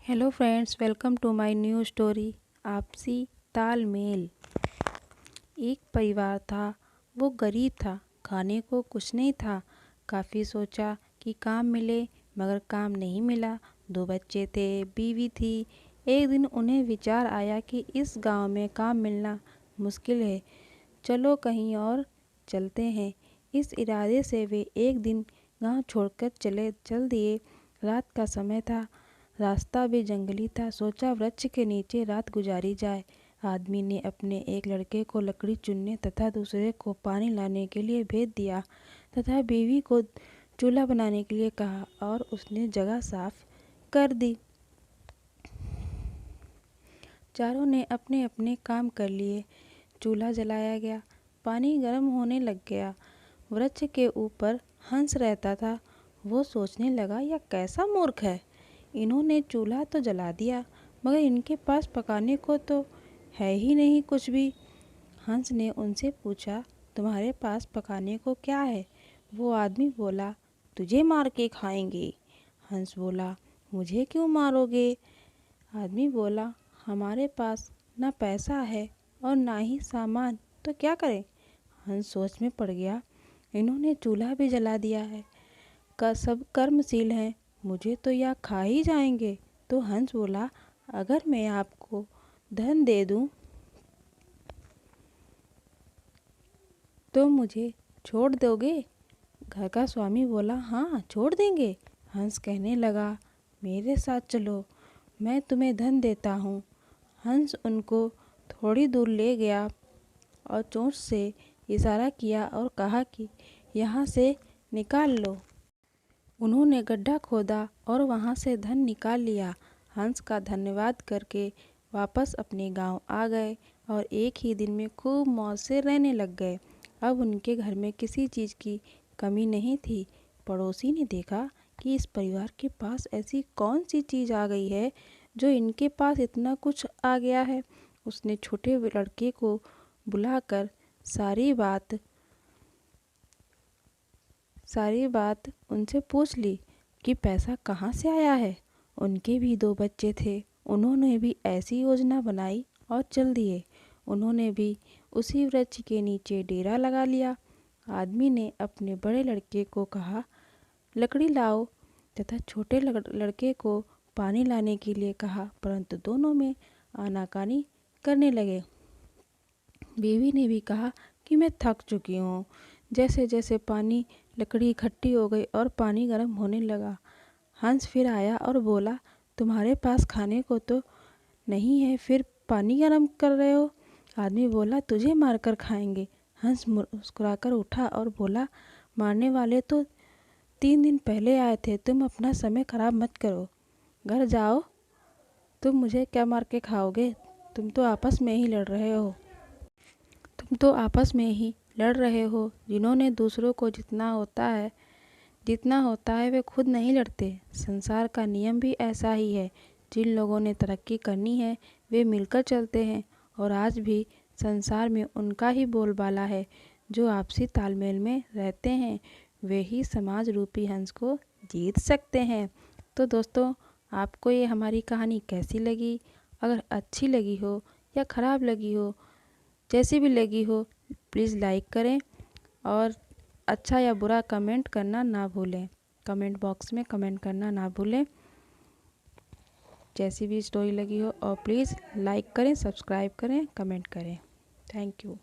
Hello friends, welcome to my new story आपसी तालमेल। एक परिवार था। वो गरीब था, खाने को कुछ नहीं था। काफ़ी सोचा कि काम मिले, मगर काम नहीं मिला। 2 बच्चे थे, बीवी थी। एक दिन उन्हें विचार आया कि इस गांव में काम मिलना मुश्किल है, चलो कहीं और चलते हैं। इस इरादे से वे एक दिन गांव छोड़कर चल दिए। रात का समय था, रास्ता भी जंगली था। सोचा वृक्ष के नीचे रात गुजारी जाए। आदमी ने अपने एक लड़के को लकड़ी चुनने तथा दूसरे को पानी लाने के लिए भेज दिया तथा बीवी को चूल्हा बनाने के लिए कहा और उसने जगह साफ कर दी। चारों ने अपने अपने काम कर लिए। चूल्हा जलाया गया, पानी गर्म होने लग गया। वृक्ष के ऊपर हंस रहता था। वो सोचने लगा, यह कैसा मूर्ख है, इन्होंने चूल्हा तो जला दिया, मगर इनके पास पकाने को तो है ही नहीं कुछ भी। हंस ने उनसे पूछा, तुम्हारे पास पकाने को क्या है? वो आदमी बोला, तुझे मार के खाएंगे। हंस बोला, मुझे क्यों मारोगे? आदमी बोला, हमारे पास ना पैसा है और ना ही सामान, तो क्या करें? हंस सोच में पड़ गया, इन्होंने चूल्हा भी जला दिया है, सब कर्मशील हैं, मुझे तो यह खा ही जाएंगे। तो हंस बोला, अगर मैं आपको धन दे दूं तो मुझे छोड़ दोगे? घर का स्वामी बोला, हाँ छोड़ देंगे। हंस कहने लगा, मेरे साथ चलो, मैं तुम्हें धन देता हूँ। हंस उनको थोड़ी दूर ले गया और चोंच से इशारा किया और कहा कि यहाँ से निकाल लो। उन्होंने गड्ढा खोदा और वहाँ से धन निकाल लिया। हंस का धन्यवाद करके वापस अपने गांव आ गए और एक ही दिन में खूब मौज से रहने लग गए। अब उनके घर में किसी चीज़ की कमी नहीं थी। पड़ोसी ने देखा कि इस परिवार के पास ऐसी कौन सी चीज़ आ गई है जो इनके पास इतना कुछ आ गया है। उसने छोटे लड़के को बुलाकर सारी बात उनसे पूछ ली कि पैसा कहाँ से आया है। उनके भी 2 बच्चे थे, उन्होंने भी ऐसी योजना बनाई और चल दिए। उन्होंने भी उसी वृक्ष के नीचे डेरा लगा लिया। आदमी ने अपने बड़े लड़के को कहा, लकड़ी लाओ, तथा छोटे लड़के को पानी लाने के लिए कहा, परंतु दोनों में आनाकानी करने लगे। बीवी ने भी कहा कि मैं थक चुकी हूँ। जैसे जैसे पानी लकड़ी इकट्ठी हो गई और पानी गर्म होने लगा। हंस फिर आया और बोला, तुम्हारे पास खाने को तो नहीं है, फिर पानी गर्म कर रहे हो? आदमी बोला, तुझे मारकर खाएंगे। हंस मुस्कुराकर उठा और बोला, मारने वाले तो 3 दिन पहले आए थे, तुम अपना समय खराब मत करो, घर जाओ। तुम मुझे क्या मार के खाओगे? तुम तो आपस में ही लड़ रहे हो। जिन्होंने दूसरों को जितना होता है वे खुद नहीं लड़ते। संसार का नियम भी ऐसा ही है। जिन लोगों ने तरक्की करनी है वे मिलकर चलते हैं और आज भी संसार में उनका ही बोलबाला है। जो आपसी तालमेल में रहते हैं वे ही समाज रूपी हंस को जीत सकते हैं। तो दोस्तों, आपको ये हमारी कहानी कैसी लगी? अगर अच्छी लगी हो या ख़राब लगी हो, जैसी भी लगी हो, प्लीज़ लाइक करें और अच्छा या बुरा कमेंट करना ना भूलें। कमेंट बॉक्स में कमेंट करना ना भूलें, जैसी भी स्टोरी लगी हो। और प्लीज़ लाइक करें, सब्सक्राइब करें, कमेंट करें। Thank you.